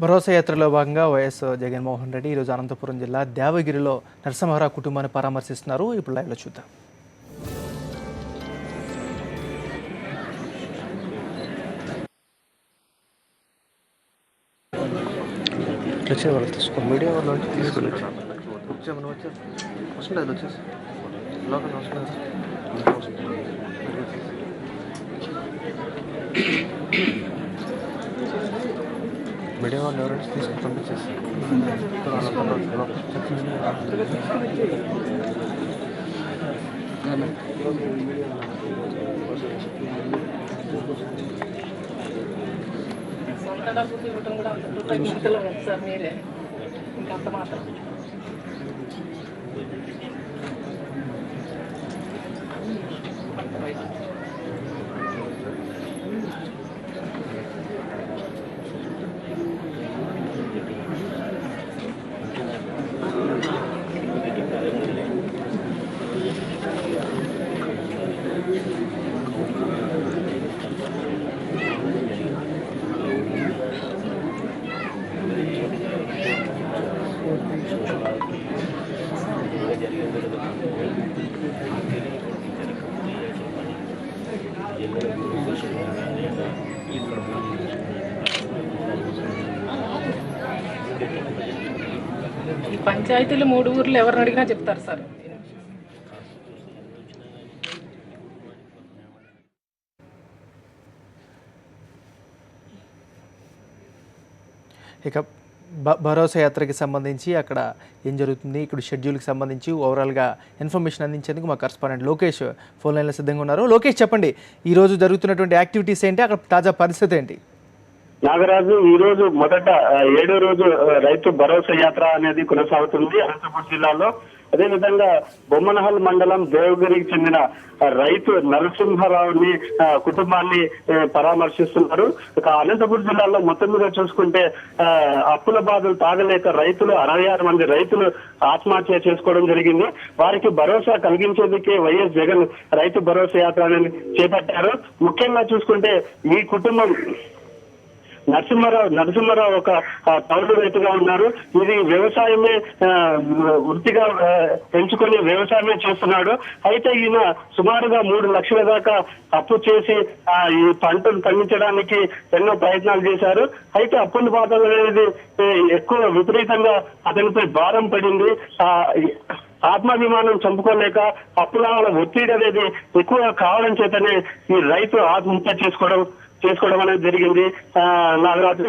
భరోసా యాత్రలో భాగంగా వైఎస్ జగన్మోహన్ రెడ్డి ఈరోజు అనంతపురం జిల్లా దేవగిరిలో నరసింహారావు కుటుంబాన్ని పరామర్శిస్తున్నారు. ఇప్పుడు లైవ్లో చూద్దాం. మీడియా వాళ్ళు తీసుకుని వచ్చేసి మీడియా వాళ్ళు ఎవరైనా తీసుకుని పంపించేసి సొంత డబ్బులు ఇవ్వటం కూడా అంత కృతజ్ఞతలు సార్ మీరే ఇంకంత మాత్రం. ఈ పంచాయతీలు 3 ఊర్లు ఎవరిని అడిగినా చెప్తారు సార్. ఇక భరోసా యాత్రకి సంబంధించి అక్కడ ఏం జరుగుతుంది, ఇక్కడ షెడ్యూల్కి సంబంధించి ఓవరాల్గా ఇన్ఫర్మేషన్ అందించేందుకు మా కరెస్పాండెంట్ లోకేష్ ఫోన్ లైన్లో సిద్ధంగా ఉన్నారు. లోకేష్, చెప్పండి, ఈరోజు జరుగుతున్నటువంటి యాక్టివిటీస్ ఏంటి, అక్కడ తాజా పరిస్థితి ఏంటి? నాగరాజు, ఈ రోజు మొదట 7వ రోజు రైతు భరోసా యాత్ర అనేది కొనసాగుతుంది అనంతపురం జిల్లాలో. అదేవిధంగా బొమ్మనహల్ మండలం దేవగిరికి చెందిన రైతు నరసింహారావుని కుటుంబాన్ని పరామర్శిస్తున్నారు. ఇక అనంతపురం జిల్లాలో మొత్తం మీద చూసుకుంటే అప్పుల బాధలు తాగలేక రైతులు 66 మంది రైతులు ఆత్మహత్య చేసుకోవడం జరిగింది. వారికి భరోసా కలిగించేందుకే వైఎస్ జగన్ రైతు భరోసా యాత్ర అనేది చేపట్టారు. ముఖ్యంగా చూసుకుంటే ఈ కుటుంబం నరసింహారావు ఒక కౌలు రైతుగా ఉన్నారు. ఇది వ్యవసాయమే వృత్తిగా ఎంచుకొని వ్యవసాయమే చేస్తున్నాడు. అయితే ఈయన సుమారుగా 3 లక్షల దాకా అప్పు చేసి ఈ పంటలు పండించడానికి ఎన్నో ప్రయత్నాలు చేశారు. అయితే అప్పుల బాధలు అనేది ఎక్కువ విపరీతంగా అతనిపై భారం పడింది. ఆత్మాభిమానం చంపుకోలేక అప్పుల ఒత్తిడి అనేది ఎక్కువ కావడం చేతనే ఈ రైతు ఆత్మహత్య చేసుకోవడం అనేది జరిగింది. నాగరాజు,